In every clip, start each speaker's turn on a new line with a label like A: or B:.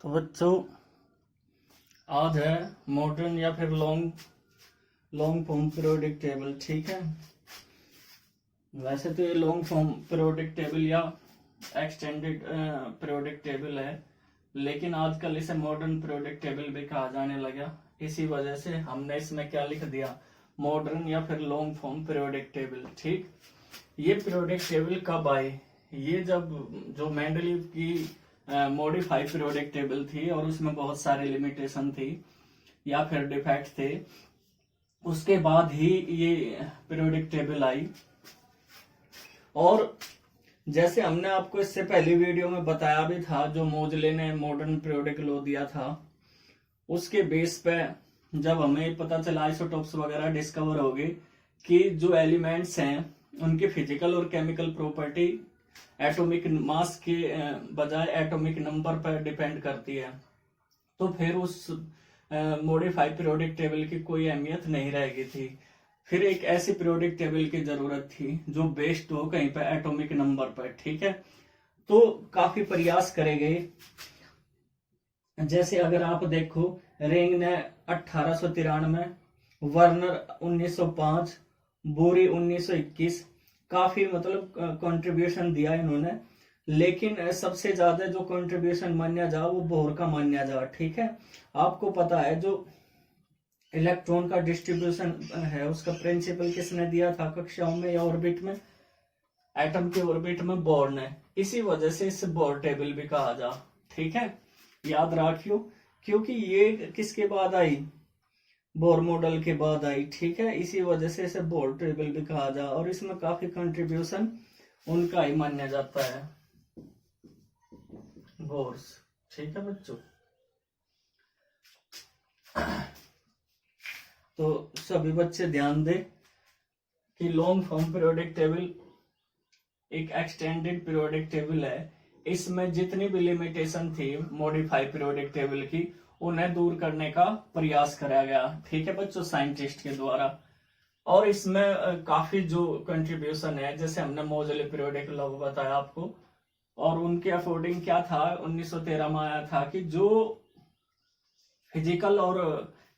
A: तो बच्चों आज है मॉडर्न या फिर लॉन्ग फॉर्म पीरियोडिक टेबल। ठीक है, वैसे तो ये लॉन्ग फॉर्म पीरियोडिक टेबल या एक्सटेंडेड पीरियोडिक टेबल है, लेकिन आजकल इसे मॉडर्न पीरियोडिक टेबल भी कहा जाने लगा। इसी वजह से हमने इसमें क्या लिख दिया, मॉडर्न या फिर लॉन्ग फॉर्म पीरियोडिक टेबल। ठीक, ये पीरियोडिक टेबल कब आए? ये जब जो मेंडलीव की मॉडिफाई पीरियोडिक टेबल थी और उसमें बहुत सारे लिमिटेशन थी या फिर डिफेक्ट थे, उसके बाद ही ये पीरियोडिक टेबल आई। और जैसे हमने आपको इससे पहली वीडियो में बताया भी था, जो मोजले ने मॉडर्न पीरियोडिक लॉ दिया था, उसके बेस पे जब हमें पता चला, आइसोटोप्स वगैरह डिस्कवर हो गए कि जो एलिमेंट्स हैं उनकी फिजिकल और केमिकल प्रॉपर्टी एटॉमिक मास के बजाय एटॉमिक नंबर पर डिपेंड करती है, तो फिर उस मॉडिफाई पीरियोडिक टेबल की कोई अहमियत नहीं रह गई थी। फिर एक ऐसी पीरियोडिक टेबल की जरूरत थी जो बेस्ड हो कहीं पर एटॉमिक नंबर पर। ठीक है, तो काफी प्रयास करे गए। जैसे अगर आप देखो, रिंग ने 1893, वर्नर 1905, बोरी 1921, काफी मतलब कंट्रीब्यूशन दिया इन्होंने, लेकिन सबसे ज्यादा जो कंट्रीब्यूशन मान्या जा वो बोर का मान्या जा। ठीक है, आपको पता है जो इलेक्ट्रॉन का डिस्ट्रीब्यूशन है उसका प्रिंसिपल किसने दिया था कक्षाओं में या ऑर्बिट में? एटम के ऑर्बिट में बोर ने। इसी वजह से इसे बोर टेबल भी कहा जा। ठीक है, याद रखियो, क्योंकि ये किसके बाद आई? बोर मॉडल के बाद आई। ठीक है, इसी वजह से इसे बोर टेबल भी कहा जा, और इसमें काफी कंट्रीब्यूशन उनका ही माना जाता है, बोर्स। ठीक है बच्चों, तो सभी बच्चे ध्यान दें कि लॉन्ग फॉर्म पीरियोडिक टेबल एक एक्सटेंडेड पीरियोडिक टेबल है। इसमें जितनी भी लिमिटेशन थी मॉडिफाई पीरियोडिक टेबल की, उन्हें दूर करने का प्रयास करा गया। ठीक है बच्चों, साइंटिस्ट के द्वारा। और इसमें काफी जो कंट्रीब्यूशन है, जैसे हमने मोजले पीरियोडिक लॉ बताया आपको, और उनके अकॉर्डिंग क्या था, 1913 में आया था कि जो फिजिकल और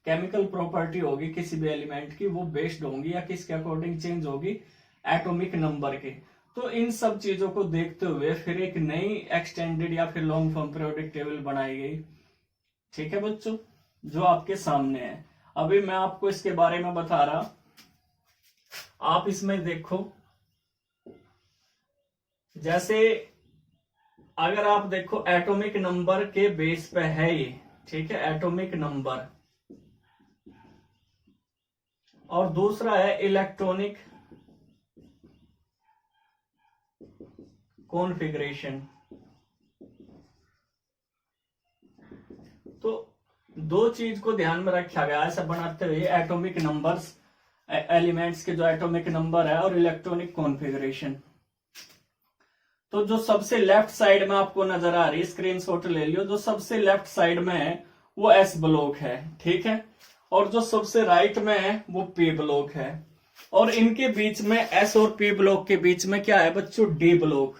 A: केमिकल प्रॉपर्टी होगी किसी भी एलिमेंट की, वो बेस्ड होंगी या किसके अकॉर्डिंग चेंज होगी, एटॉमिक नंबर के। तो इन सब चीजों को देखते हुए फिर एक नई एक्सटेंडेड या फिर लॉन्ग फॉर्म पीरियोडिक टेबल बनाई गई। ठीक है बच्चों, जो आपके सामने है। अभी मैं आपको इसके बारे में बता रहा, आप इसमें देखो, जैसे अगर आप देखो एटॉमिक नंबर के बेस पे है ये। ठीक है, एटॉमिक नंबर, और दूसरा है इलेक्ट्रॉनिक कॉन्फ़िगरेशन। तो दो चीज को ध्यान में रखा गया ऐसा बनाते हुए, एटॉमिक नंबर्स, एलिमेंट्स के जो एटॉमिक नंबर है, और इलेक्ट्रॉनिक कॉन्फ़िगरेशन। तो जो सबसे लेफ्ट साइड में आपको नजर आ रही है, स्क्रीनशॉट ले लियो, जो सबसे लेफ्ट साइड में है वो एस ब्लॉक है। ठीक है, और जो सबसे राइट में है वो पी ब्लॉक है, और इनके बीच में, एस और पी ब्लॉक के बीच में क्या है बच्चों? D block.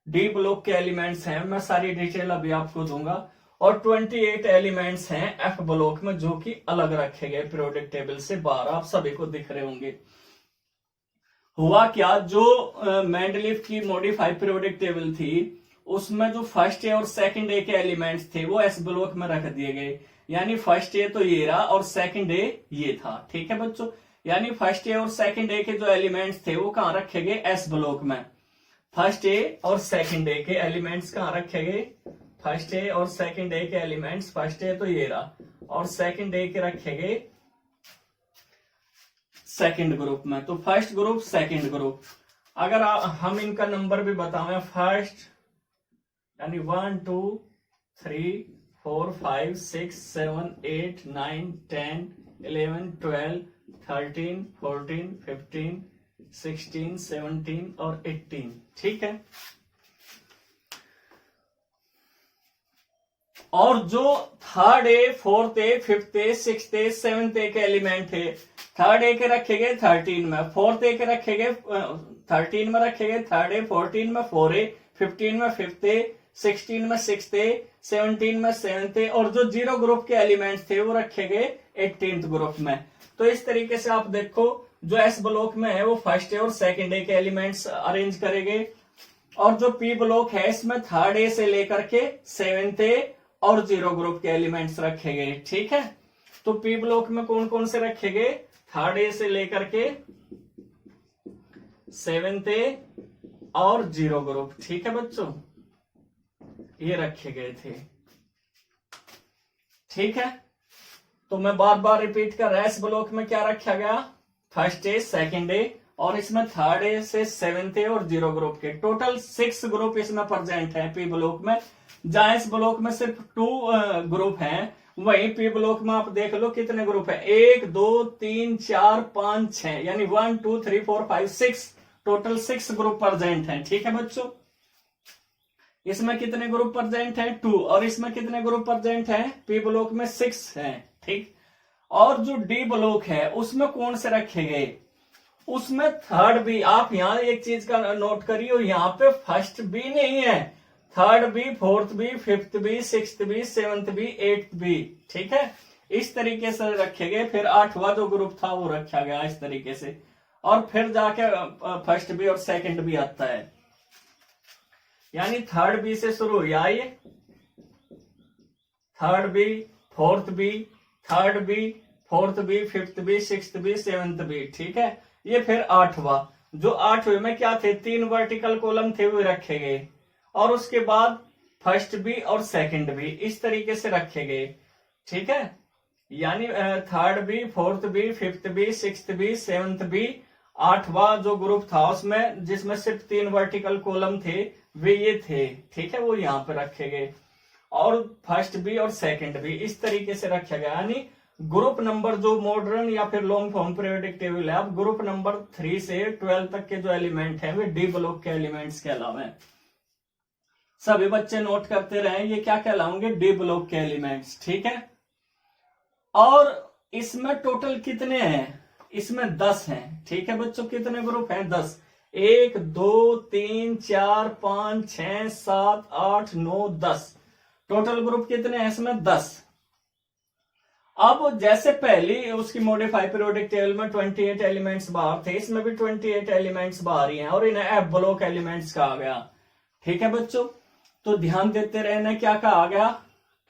A: डी ब्लॉक के एलिमेंट्स हैं, मैं सारी डिटेल अभी आपको दूंगा, और 28 एलिमेंट्स हैं एफ ब्लॉक में, जो कि अलग रखे गए पीरियोडिक टेबल से बाहर। आप सभी को दिख रहे होंगे। हुआ क्या, जो मेंडलीव की मॉडिफाई पीरियोडिक टेबल थी, उसमें जो फर्स्ट ए और सेकंड ए के एलिमेंट्स थे वो एस ब्लॉक में रख दिए गए। यानी फर्स्ट ए तो ये रहा और सेकंड ए ये था। ठीक है बच्चों, यानी फर्स्ट ए और सेकंड ए के जो एलिमेंट्स थे वो कहां रखे गए? एस ब्लॉक में। फर्स्ट ए और सेकंड ए के एलिमेंट्स कहां रखे गए? फर्स्ट ए और सेकंड ए के एलिमेंट्स, फर्स्ट ए तो ये रहा और सेकंड ए के रखे गए सेकंड ग्रुप में। तो फर्स्ट ग्रुप, सेकंड ग्रुप। अगर हम इनका नंबर भी बताएं, फर्स्ट यानी 1 2 3 4 5 6 7 8 9 10 11 12 13 14 15 16 17 और 18। ठीक है, और जो third A, fourth A, fifth A, sixth A, seventh A के एलिमेंट थे, थर्ड ए के रखे गए 13 में, फोर्थ ए के रखे गए 13 में रखे गए, थर्ड ए 14 में, 4 ए 15 में, फिफ्थ ए 16 में 6 थे, 17 में 7 थे, और जो 0 ग्रुप के एलिमेंट्स थे वो रखे गए 18th ग्रुप में। तो इस तरीके से आप देखो जो एस ब्लॉक में है वो फर्स्ट ए और सेकंड ए के एलिमेंट्स अरेंज करेंगे, और जो पी ब्लॉक है इसमें थर्ड ए से लेकर के 7th ए और 0 ग्रुप के एलिमेंट्स रखे गए। ठीक है, तो पी ब्लॉक में कौन कौन से रखे गए, थर्ड ए से लेकर के 7th ए और 0 ग्रुप। ठीक है बच्चों, ये रखे गए थे। ठीक है, तो मैं बार बार रिपीट कर रहा हूं, एस ब्लॉक में क्या रखा गया, फर्स्ट ए, सेकंड ए, और इसमें थर्ड ए से 7th ए और 0 ग्रुप के टोटल 6 ग्रुप इसमें प्रेजेंट है पी ब्लॉक में। जहां इस ब्लॉक में सिर्फ 2 ग्रुप हैं, वहीं पी ब्लॉक में आप देख लो कितने ग्रुप है, 1 2 3 4 5 6, यानी 1 2 3 4 5 6, टोटल 6 ग्रुप प्रेजेंट हैं। ठीक है बच्चों, इसमें कितने ग्रुप प्रेजेंट है, 2, और इसमें कितने ग्रुप प्रेजेंट है, पी ब्लॉक में 6 है। ठीक, और जो डी ब्लॉक है उसमें कौन से रखे गए, उसमें थर्ड बी। आप यहां एक चीज का नोट करिए, यहाँ पे फर्स्ट बी नहीं है, third B, fourth B, fifth B, sixth B, 7th B, 8th B. ठीक है, इस तरीके से रखे गए। फिर 8वां जो ग्रुप था वो रखा गया इस तरीके से, और फिर जाके फर्स्ट बी और सेकंड बी आता है, यानी थर्ड बी से शुरू हुआ ये, third B, fourth B, third B, fourth B, fifth B, sixth B, 7th B. ठीक है, ये फिर 8वां, जो 8वें में क्या थे, 3 वर्टिकल कॉलम थे वो रखे गए, और उसके बाद फर्स्ट बी और सेकंड बी इस तरीके से रखे गए। ठीक है, यानी third B, fourth B, fifth B, sixth B, 7th B, 8वां जो ग्रुप था उसमें जिसमें सिर्फ 3 वर्टिकल कॉलम थे वे ये थे। ठीक है, वो यहाँ पे रखे गए, और फर्स्ट बी और सेकंड बी इस तरीके से रखा गया। यानी ग्रुप नंबर जो मॉडर्न या फिर लॉन्ग फॉर्म पीरियोडिक टेबल है, अब ग्रुप नंबर 3 से 12 तक के जो एलिमेंट हैं वे डी ब्लॉक के एलिमेंट्स कहलावे। सभी बच्चे नोट करते रहे, ये क्या कहलाएंगे, डी ब्लॉक के एलिमेंट्स। ठीक है, और इसमें टोटल कितने हैं, इसमें 10 हैं। ठीक है बच्चों, कितने ग्रुप हैं, 10, 1 2 3 4 5 6 7 8 9 10, टोटल ग्रुप कितने हैं इसमें, 10। अब जैसे पहली उसकी मॉडिफाई पीरियोडिक टेबल में 28 एलिमेंट्स बाहर थे, इसमें भी 28 एलिमेंट्स बाहर ही हैं, और इन्हें एफ ब्लॉक एलिमेंट्स कहा गया। ठीक है बच्चों, तो ध्यान देते रहना, क्या कहा गया,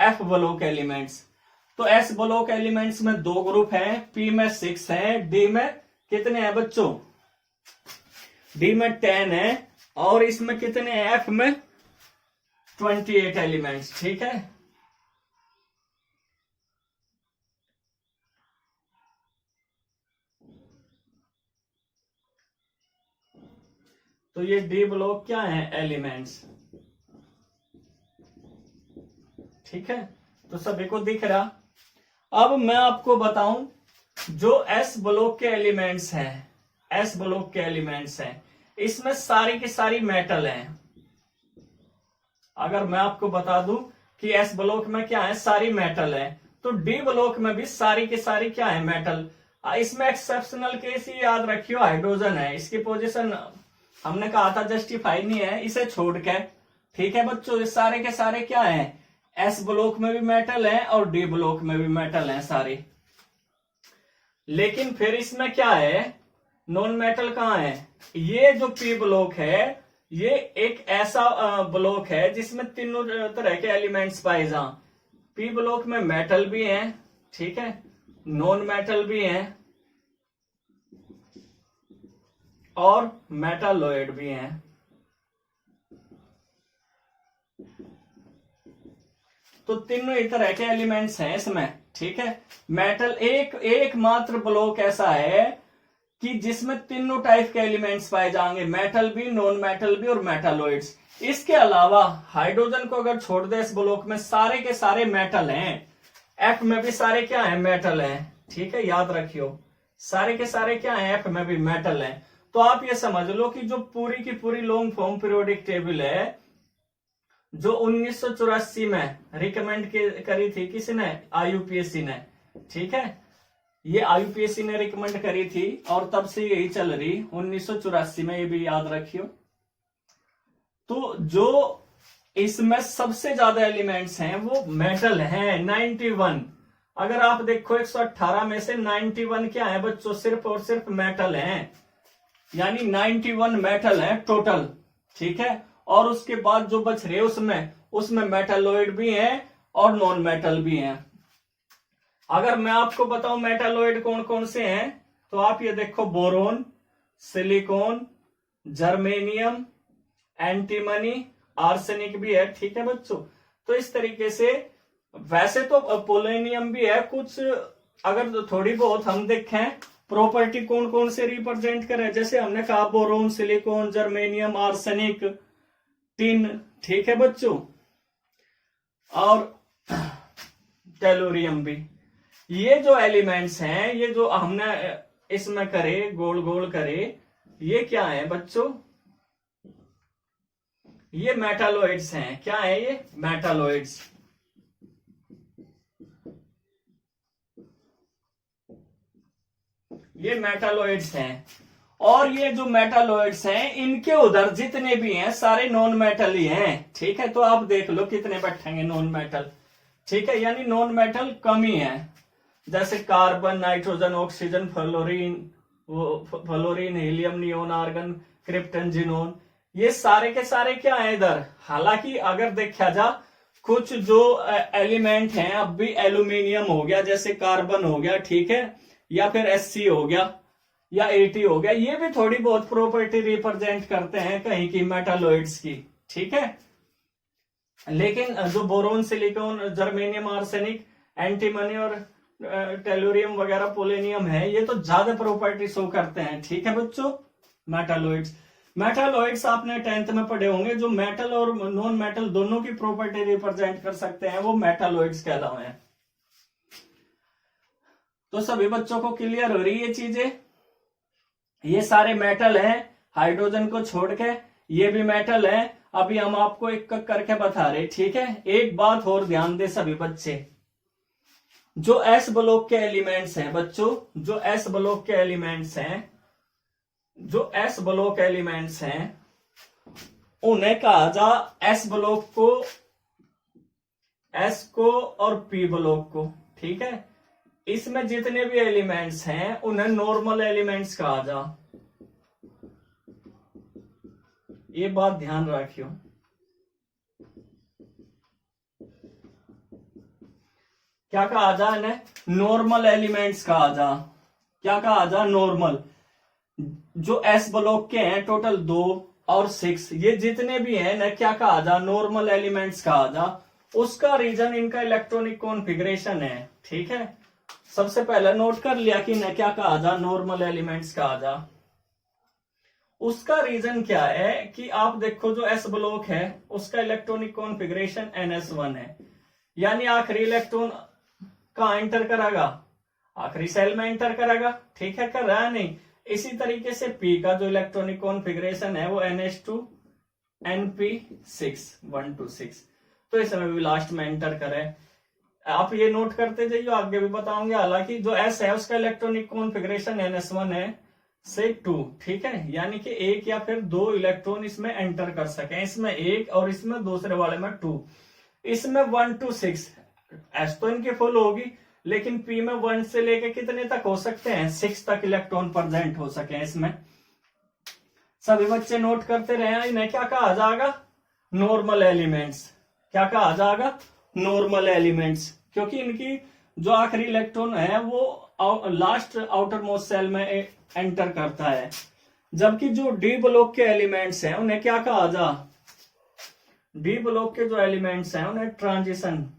A: एफ ब्लॉक एलिमेंट्स। तो एस ब्लॉक एलिमेंट्स में 2 ग्रुप हैं, पी में 6 है, डी में कितने हैं बच्चों, डी में 10 है, और इसमें कितने हैं, एफ में 28 एलिमेंट्स। ठीक है, तो ये डी ब्लॉक क्या है, एलिमेंट्स। ठीक है, तो सभी को दिख रहा। अब मैं आपको बताऊं, जो एस ब्लॉक के एलिमेंट्स हैं, एस ब्लॉक के एलिमेंट्स हैं, इसमें सारी की सारी मेटल हैं। अगर मैं आपको बता दूं कि एस ब्लॉक में क्या है, सारी मेटल है, तो डी ब्लॉक में भी सारी की सारी क्या है, मेटल। इसमें एक्सेप्शनल केस ही याद रखियो, हाइड्रोजन है, इसकी पोजीशन हमने कहा था जस्टिफाई नहीं है, इसे छोड़ के। ठीक है बच्चों, ये सारे के सारे क्या हैं, एस ब्लॉक में भी मेटल है और डी ब्लॉक में भी मेटल है सारे। लेकिन फिर इसमें क्या है, नॉन मेटल कहाँ है, ये जो पी ब्लॉक है ये एक ऐसा ब्लॉक है जिसमें तीनों तरह के एलिमेंट्स पाए जा। पी ब्लॉक में मेटल भी हैं, ठीक है, नॉन मेटल भी हैं, और मेटालॉइड भी हैं। तो तीनों ही तरह के एलिमेंट्स हैं इसमें। ठीक है, मेटल एक मात्र ब्लॉक ऐसा है कि जिसमें तीनों टाइप के एलिमेंट्स पाए जाएंगे, मेटल भी, नॉन मेटल भी और मेटालॉइड्स। इसके अलावा हाइड्रोजन को अगर छोड़ दे इस ब्लॉक में, सारे के सारे मेटल हैं। एफ में भी सारे क्या हैं, मेटल हैं। ठीक है, याद रखियो, सारे के सारे क्या हैं, एफ में भी मेटल हैं। तो आप ये समझ लो कि जो पूरी की पूरी लॉन्ग फॉर्म पीरियोडिक टेबल है, जो 1984 में रिकमेंड करी थी किसने, आईयूपीएससी ने। ठीक है, ये आईयूपीएससी ने रिकमेंड करी थी और तब से यही चल रही 1984 में, ये भी याद रखियो। तो जो इसमें सबसे ज्यादा एलिमेंट्स हैं वो मेटल हैं 91। अगर आप देखो 118 में से 91 क्या है बच्चों, सिर्फ और सिर्फ मेटल हैं, यानी 91 मेटल है टोटल, ठीक है। और उसके बाद जो बच रहे उसमें मेटालॉइड भी हैं और नॉन मेटल भी हैं। अगर मैं आपको बताऊं मेटालॉइड कौन कौन से हैं, तो आप ये देखो boron, silicon, germanium, antimony, arsenic भी है, ठीक है बच्चों। तो इस तरीके से वैसे तो पोलोनियम भी है कुछ, अगर तो थोड़ी बहुत हम देखें प्रॉपर्टी कौन कौन से रिप्रेजेंट करे, जैसे हमने कहा boron, silicon, germanium, arsenic, tin, ठीक है बच्चों, और टेलोरियम भी। ये जो एलिमेंट्स हैं, ये जो हमने इसमें करे गोल गोल करे, ये क्या है बच्चों, ये मेटालॉइड्स हैं। क्या है ये मेटालॉइड्स। ये मेटालॉइड्स हैं, और ये जो मेटालॉइड्स हैं इनके उधर जितने भी हैं सारे नॉन मेटल ही हैं, ठीक है। तो आप देख लो कितने बैठेंगे नॉन मेटल, ठीक है, यानी नॉन मेटल कम ही है, जैसे carbon, nitrogen, oxygen, fluorine, helium, neon, argon, krypton, xenon, ये सारे के सारे क्या है इधर। हालांकि अगर देखा जा कुछ जो एलिमेंट हैं, अब भी एल्यूमिनियम हो गया, जैसे कार्बन हो गया, ठीक है, या फिर Sc हो गया या At हो गया, ये भी थोड़ी बहुत प्रॉपर्टी रिप्रेजेंट करते हैं कहीं की मेटालॉइड्स की, ठीक है। लेकिन जो boron, silicon, germanium, arsenic, antimony और टेलोरियम वगैरह, पोलोनियम है, ये तो ज्यादा प्रॉपर्टी शो करते हैं, ठीक है बच्चों। मेटालॉइड्स आपने 10th में पढ़े होंगे, जो मेटल और नॉन मेटल दोनों की प्रॉपर्टी रिप्रेजेंट कर सकते हैं, वो मेटालॉइड्स कहलाते हैं। तो सभी बच्चों को क्लियर हो रही ये चीजें। ये सारे मेटल हैं, हाइड्रोजन को छोड़ के ये भी मेटल है। अभी हम आपको एक एक करके बता रहे, ठीक है। एक बात और ध्यान दे सभी बच्चे, जो एस ब्लॉक के एलिमेंट्स हैं बच्चों, जो एस ब्लॉक के एलिमेंट्स हैं, उन्हें कहा जा एस ब्लॉक को, एस को और पी ब्लॉक को, ठीक है। इसमें जितने भी एलिमेंट्स हैं उन्हें नॉर्मल एलिमेंट्स कहा जा, ये बात ध्यान रखियो। क्या कहा जा इन्हें, नॉर्मल एलिमेंट्स कहा जा। क्या कहा जा, नॉर्मल। जो एस ब्लॉक के हैं टोटल 2 और 6, ये जितने भी हैं ना, क्या कहा जा, नॉर्मल एलिमेंट्स कहा जा। उसका रीजन इनका इलेक्ट्रॉनिक कॉन्फ़िगरेशन है, ठीक है। सबसे पहले नोट कर लिया कि न क्या कहा जा, नॉर्मल एलिमेंट्स कहा जा। उसका रीजन क्या है कि आप देखो जो एस ब्लॉक है उसका इलेक्ट्रॉनिक कॉन्फ़िगरेशन NS1 है, यानी आखिरी इलेक्ट्रॉन कहां एंटर करेगा, आखिरी सेल में एंटर करेगा, ठीक है, कर रहा है नहीं। इसी तरीके से P का जो इलेक्ट्रॉनिक कॉन्फ़िगरेशन है वो NH2 NP6 1 to 6, तो इसमें भी लास्ट में एंटर करे। आप ये नोट करते जाइए, आगे भी बताऊंगे। हालांकि जो S है उसका इलेक्ट्रॉनिक कॉन्फ़िगरेशन NS1 है से 2, ठीक है, यानी कि एक या फिर 2 इलेक्ट्रॉन इसमें एंटर कर सके, इसमें एक और इसमें दूसरे वाले में 2। इसमें 1 to 6, S तो इनकी फुल होगी, लेकिन P में 1 से लेके कितने तक हो सकते हैं, 6 तक इलेक्ट्रॉन प्रेजेंट हो सके इसमें। सभी बच्चे नोट करते रहे। इन्हें क्या कहा जाएगा, नॉर्मल एलिमेंट्स। क्या कहा जाएगा, नॉर्मल एलिमेंट्स, क्योंकि इनकी जो आखिरी इलेक्ट्रॉन है वो लास्ट आउटर मोस्ट सेल में एंटर करता है। जबकि जो डी ब्लॉक के एलिमेंट्स हैं उन्हें क्या कहा जा, डी ब्लॉक के जो एलिमेंट्स हैं उन्हें ट्रांजिशन,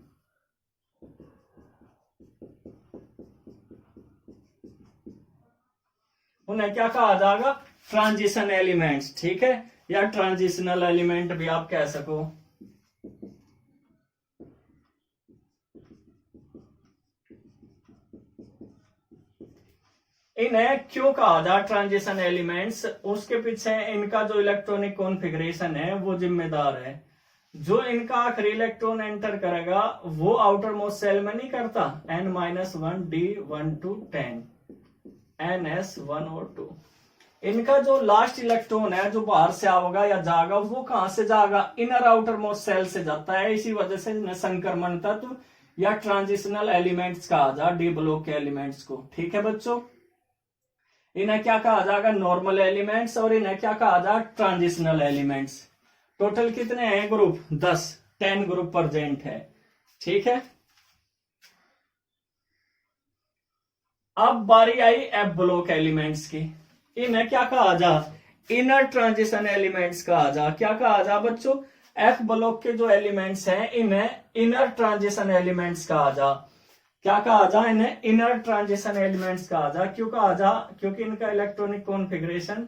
A: उन्हें क्या कहा जाएगा, ट्रांजिशन एलिमेंट्स, ठीक है, या ट्रांजिशनल एलिमेंट भी आप कह सको। इन्हें क्यों कहा जा ट्रांजिशन एलिमेंट्स, उसके पीछे इनका जो इलेक्ट्रॉनिक कॉन्फ़िगरेशन है वो जिम्मेदार है। जो इनका आखिरी इलेक्ट्रॉन एंटर करेगा वो आउटर मोस्ट सेल में नहीं करता, N-1 D 1 to 10 NS1 और 2, इनका जो लास्ट इलेक्ट्रॉन है जो बाहर से आएगा या जाएगा वो कहां से जाएगा, इनर आउटर मोस्ट सेल से जाता है। इसी वजह से इन्हें संक्रमण तत्व या ट्रांजिशनल एलिमेंट्स कहा जा, डी ब्लॉक के एलिमेंट्स को। ठीक है बच्चों, इन्हें क्या कहा जाएगा, नॉर्मल एलिमेंट्स, और इन्हें क्या कहा जाएगा, ट्रांजिशनल एलिमेंट्स। टोटल कितने हैं ग्रुप, 10 ग्रुप प्रेजेंट है। ठीक है, अब बारी आई एफ ब्लॉक एलिमेंट्स की। इन्हें क्या कहा जा, इनर ट्रांजिशन एलिमेंट्स कहा जा। क्या कहा जा बच्चों, एफ ब्लॉक के जो एलिमेंट्स हैं इन्हें इनर ट्रांजिशन एलिमेंट्स कहा जा। क्या कहा जा, इन्हें इनर ट्रांजिशन एलिमेंट्स कहा जा। क्यों कहा जा, क्योंकि इनका इलेक्ट्रॉनिक कॉन्फ़िगरेशन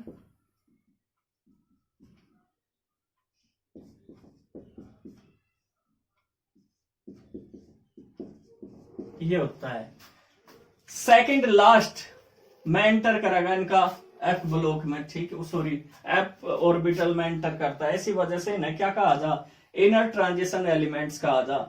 A: ये होता है। सेकंड लास्ट में एंटर करेगा इनका एफ ब्लॉक में, ठीक है, सॉरी एफ ऑर्बिटल में एंटर करता है। इसी वजह से इन्हें क्या कहा जा, इनर ट्रांजिशन एलिमेंट्स कहा जा।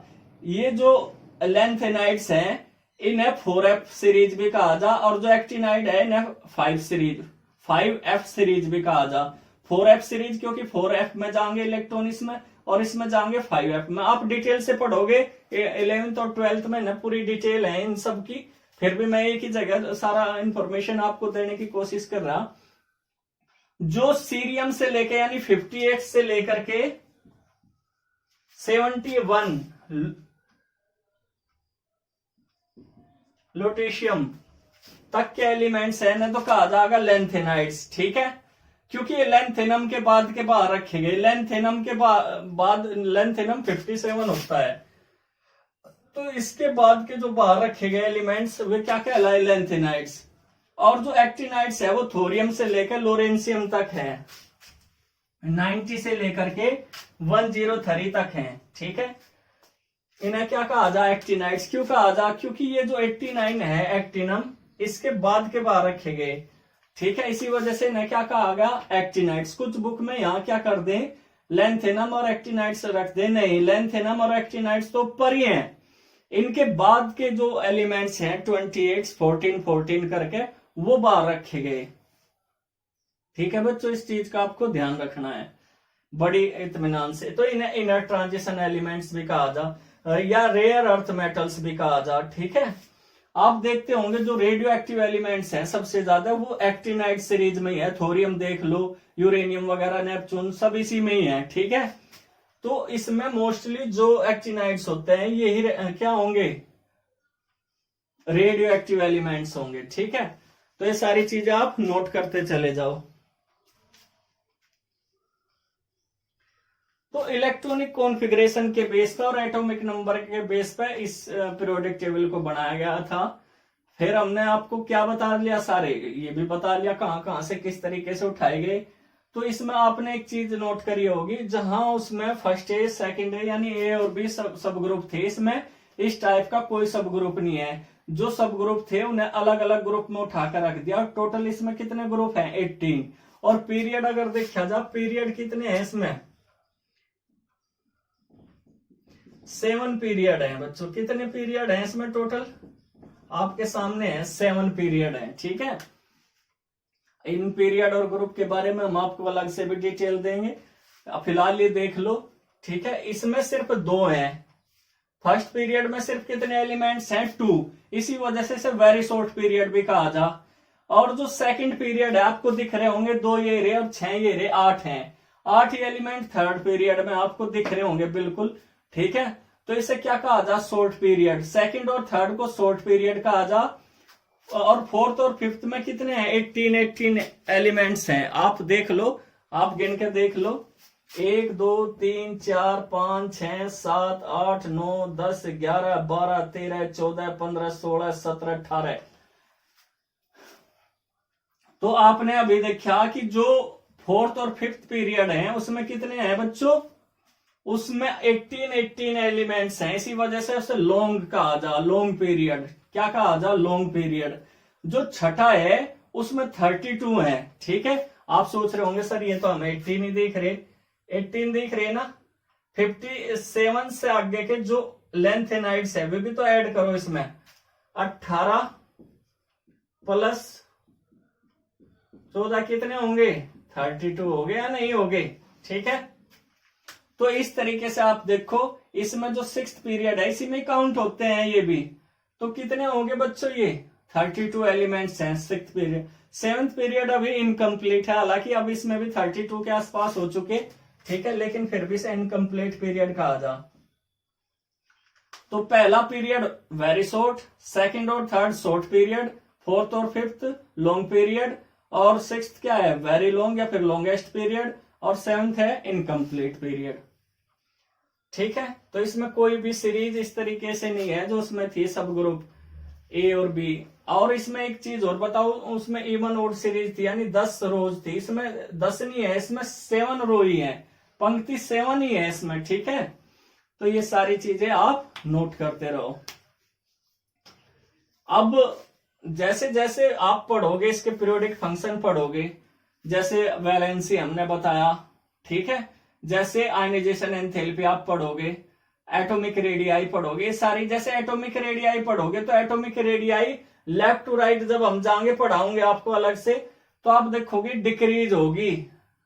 A: ये जो लेंथेनाइड्स हैं इन्हें 4f सीरीज भी कहा जा, और जो एक्टिनाइड है इन्हें 5f सीरीज भी कहा जा। 4f सीरीज क्योंकि 4f में जाएंगे इलेक्ट्रॉन इसमें, और इसमें जाएंगे 5f में। आप डिटेल से पढ़ोगे 11th और 12th में ना, पूरी डिटेल है इन सब की। फिर भी मैं एक ही जगह सारा इंफॉर्मेशन आपको देने की कोशिश कर रहा। जो सीरियम से लेके यानी 58 से लेकर के 71 लुटेशियम तक के एलिमेंट्स है ना, तो कहा जाएगा लेंथेनाइड्स। ठीक है, क्योंकि ये लेंथेनम के बाद के बाहर रखे गए। लेंथेनम के बाद लेंथेनम 57 होता है, तो इसके बाद के जो बाहर रखे गए एलिमेंट्स वे क्या कहलाए, लेंथेनाइड्स। और जो एक्टिनाइड्स है वो थोरियम से लेकर लोरेंसियम तक है, 90 से लेकर के 103 तक है। ठीक है, इन्हें क्या कहा जा, एक्टिनाइड्स। क्यों कहा जा, क्योंकि ये जो 89 है एक्टिनम इसके बाद के बाहर रखे गए। ठीक है, इसी वजह से इन्हें क्या कहा गया, एक्टिनाइड्स। कुछ बुक में यहाँ क्या कर दे, लेंथेनम और एक्टिनाइड्स रख दे, नहीं, लेंथेनम और एक्टिनाइड्स तो ऊपर ही है। इनके बाद के जो एलिमेंट्स हैं 28 14 14 करके वो बाहर रखे गए। ठीक है बच्चों, इस चीज का आपको ध्यान रखना है बड़ी इत्मीनान से। तो इन्हें इनर ट्रांजिशन एलिमेंट्स भी कहा जा, या रेयर अर्थ मेटल्स भी कहा जा। ठीक है, आप देखते होंगे जो रेडियो एक्टिव एलिमेंट्स हैं सबसे ज्यादा वो एक्टिनाइड सीरीज में ही है। थोरियम देख लो, यूरेनियम वगैरह, नेपच्यून, सब इसी में ही है। ठीक है, तो इसमें मोस्टली जो एक्टिनाइड्स होते हैं यही क्या होंगे, रेडियो एक्टिव एलिमेंट्स होंगे। ठीक है, तो ये सारी चीजें आप नोट करते चले जाओ। तो इलेक्ट्रॉनिक कॉन्फ़िगरेशन के बेस पर और एटॉमिक नंबर के बेस पर इस पीरियोडिक टेबल को बनाया गया था। फिर हमने आपको क्या बता दिया, सारे ये भी बता लिया कहां कहां से किस तरीके से उठाए गए। तो इसमें आपने एक चीज नोट करी होगी, जहां उसमें फर्स्ट ए सेकंड ए यानी ए और बी सब ग्रुप थे, इसमें इस टाइप का कोई सब ग्रुप नहीं है। जो सब ग्रुप थे उन्हें अलग अलग ग्रुप में उठाकर रख दिया। टोटल इसमें कितने ग्रुप हैं, 18। और पीरियड अगर देखा जाए, पीरियड कितने हैं इसमें, 7 पीरियड है बच्चों। कितने पीरियड हैं इसमें टोटल, आपके सामने है 7 पीरियड है। ठीक है, इन पीरियड और ग्रुप के बारे में हम आपको अलग से भी डिटेल देंगे, फिलहाल ये देख लो। ठीक है, इसमें सिर्फ 2 हैं। फर्स्ट पीरियड में सिर्फ कितने एलिमेंट्स हैं, 2। इसी वजह से इसे वेरी शॉर्ट पीरियड भी कहा जा। और जो सेकंड पीरियड है आपको दिख रहे होंगे 2 ये रे और 6 ये रे, 8 हैं। 8 एलिमेंट थर्ड पीरियड में आपको दिख रहे होंगे बिल्कुल। ठीक है, तो इसे क्या कहा जा, शॉर्ट पीरियड। सेकंड और थर्ड को शॉर्ट पीरियड कहा जा। और फोर्थ और फिफ्थ में कितने हैं, 18 एलिमेंट्स हैं। आप देख लो, आप गिन के देख लो, 1 2 3 4 5 6 7 8 9 10 11 12 13 14 15 16 17 18। तो आपने अभी देखा कि जो फोर्थ और फिफ्थ पीरियड है उसमें कितने हैं बच्चों, उसमें 18 एलिमेंट्स हैं। इसी वजह से उसे लॉन्ग कहा जा, लॉन्ग पीरियड। क्या कहा जा, लॉन्ग पीरियड। जो छठा है उसमें 32 है। ठीक है, आप सोच रहे होंगे सर ये तो हमें 18 ही दिख रहे, 18 दिख रहे ना। 57 से आगे के जो लेंथेनाइड्स है वे भी तो ऐड करो इसमें, 18 प्लस 14 कितने होंगे? 32 हो गए या नहीं हो गए? ठीक है, तो इस तरीके से आप देखो, इसमें जो 6th पीरियड है इसी में काउंट होते हैं ये भी। तो कितने होंगे बच्चों? ये 32 एलिमेंट्स हैं 6th पीरियड। 7th पीरियड अभी इनकम्प्लीट है, हालांकि अब इसमें भी 32 के आसपास हो चुके, ठीक है, लेकिन फिर भी से इनकम्प्लीट पीरियड कहा जा। तो पहला पीरियड वेरी शॉर्ट, सेकंड और थर्ड शॉर्ट पीरियड, फोर्थ और फिफ्थ लॉन्ग पीरियड, और 6th क्या है? वेरी लॉन्ग या फिर लॉन्गेस्ट पीरियड, और 7th है इनकम्प्लीट पीरियड। ठीक है, तो इसमें कोई भी सीरीज इस तरीके से नहीं है जो उसमें थी सब ग्रुप ए और बी। और इसमें एक चीज और बताओ, उसमें इवन ओड सीरीज थी, यानी 10 रोज थी। इसमें 10 नहीं है, इसमें 7 रो ही है, पंक्ति 7 ही है इसमें। ठीक है, तो ये सारी चीजें आप नोट करते रहो। अब जैसे जैसे आप पढ़ोगे, इसके पीरियोडिक फंक्शन पढ़ोगे, जैसे वैलेंसी हमने बताया, ठीक है, जैसे आयनाइजेशन एंथैल्पी आप पढ़ोगे, एटॉमिक रेडियाई पढ़ोगे, ये सारी, जैसे एटॉमिक रेडियाई पढ़ोगे तो atomic radii left to right जब हम जाएंगे पढ़ाऊंगे आपको अलग से, तो आप देखोगे डिक्रीज होगी।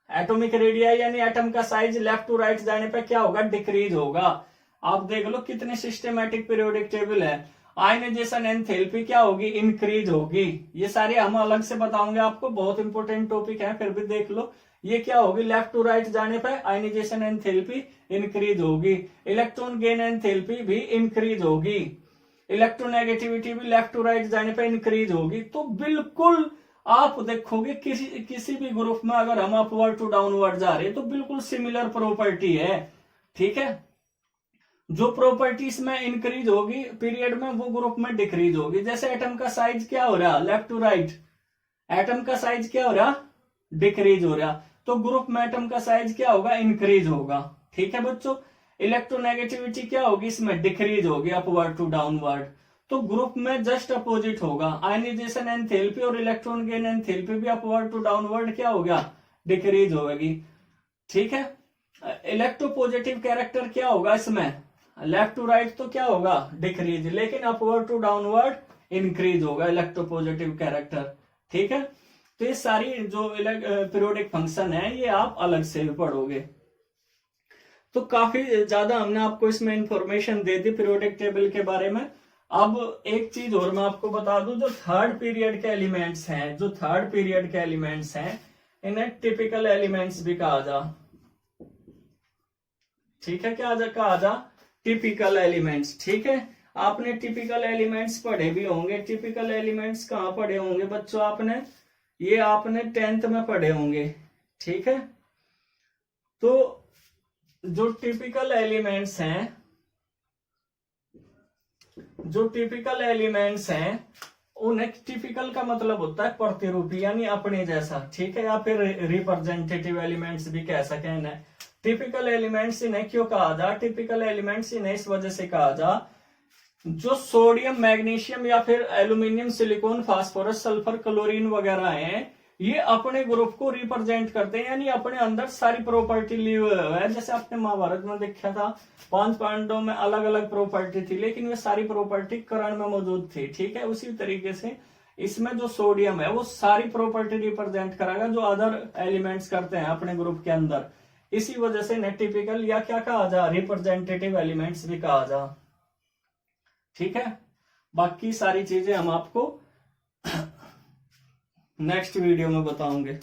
A: एटॉमिक रेडियाई यानी एटम का साइज लेफ्ट टू राइट जाने पे क्या होगा? डिक्रीज होगा। आप देख लो कितने सिस्टमैटिक पीरियोडिक टेबल है। आयनाइजेशन एंथैल्पी क्या होगी? इंक्रीज होगी। ये सारे हम अलग से बताऊंगे आपको, बहुत इंपॉर्टेंट टॉपिक है, फिर भी देख लो। ये क्या होगी? लेफ्ट टू राइट जाने पर आयनाइजेशन एंथैल्पी इंक्रीज होगी। इलेक्ट्रॉन गेन एंथैल्पी भी इंक्रीज होगी। इलेक्ट्रोनेगेटिविटी भी लेफ्ट टू राइट जाने पर इंक्रीज होगी। तो बिल्कुल आप देखोगे किसी भी ग्रुप में अगर हम अपवर्ड टू डाउनवर्ड जा रहे हैं तो बिल्कुल सिमिलर प्रॉपर्टी है। ठीक है, जो प्रॉपर्टीज में इंक्रीज होगी पीरियड में, वो ग्रुप में डिक्रीज होगी। जैसे एटम का साइज क्या हो रहा? लेफ्ट टू राइट, एटम का साइज क्या हो रहा? डिक्रीज हो रहा। तो ग्रुप में एटम का साइज क्या होगा? इंक्रीज होगा। ठीक है बच्चों, इलेक्ट्रोनेगेटिविटी क्या होगी? इसमें डिक्रीज होगी, अपवर्ड टू डाउनवर्ड। तो ग्रुप में जस्ट अपोजिट होगा। आयनाइजेशन एंथैल्पी और इलेक्ट्रॉन गेन एंथैल्पी भी अपवर्ड टू डाउनवर्ड क्या हो गया? डिक्रीज होगी। ठीक है, इलेक्ट्रोपॉजिटिव कैरेक्टर क्या होगा इसमें? लेफ्ट टू राइट तो क्या होगा? डिक्रीज, लेकिन अपवर्ड टू डाउनवर्ड इंक्रीज होगा इलेक्ट्रोपॉजिटिव कैरेक्टर। ठीक है, तो ये सारी जो पीरियोडिक फंक्शन है ये आप अलग से भी पढ़ोगे। तो काफी ज्यादा हमने आपको इसमें इंफॉर्मेशन दे दी पीरियोडिक टेबल के बारे में। अब एक चीज और मैं आपको बता दूं, जो थर्ड पीरियड के एलिमेंट्स हैं, जो थर्ड पीरियड के एलिमेंट्स हैं, इन्हें टिपिकल एलिमेंट्स भी कहा जा। ठीक है, क्या कहा जा? Typical elements. ठीक है, आपने टिपिकल एलिमेंट्स पढ़े भी होंगे। टिपिकल एलिमेंट्स कहाँ पढ़े होंगे बच्चों आपने? ये आपने 10th में पढ़े होंगे। ठीक है, तो जो टिपिकल एलिमेंट्स हैं, जो टिपिकल एलिमेंट्स हैं, उन्हें टिपिकल का मतलब होता है प्रतिरूपी, यानी अपने जैसा। ठीक है, या फिर रिप्रेजेंटेटिव एलिमेंट्स भी कह सके इन्हें। टिपिकल एलिमेंट्स इन्हें क्यों कहा जा? टिपिकल एलिमेंट्स इन्हें इस वजह से कहा जा, जो सोडियम, मैग्नीशियम या फिर aluminium, silicon, phosphorus, sulphur, chlorine वगैरह हैं, ये अपने ग्रुप को रिप्रेजेंट करते हैं, यानी अपने अंदर सारी प्रॉपर्टी ली हुई है। जैसे आपने महाभारत में देखा था, 5 पांडवों में अलग अलग प्रॉपर्टी थी, लेकिन वे सारी प्रॉपर्टी कर्ण में मौजूद थी। ठीक है, उसी तरीके से इसमें जो सोडियम है वो सारी प्रॉपर्टी रिप्रेजेंट करेगा जो अदर एलिमेंट्स करते हैं अपने ग्रुप के अंदर। इसी वजह से टिपिकल या क्या कहा जा? रिप्रेजेंटेटिव एलिमेंट्स भी कहा जा। ठीक है, बाकी सारी चीजें हम आपको नेक्स्ट वीडियो में बताऊंगे।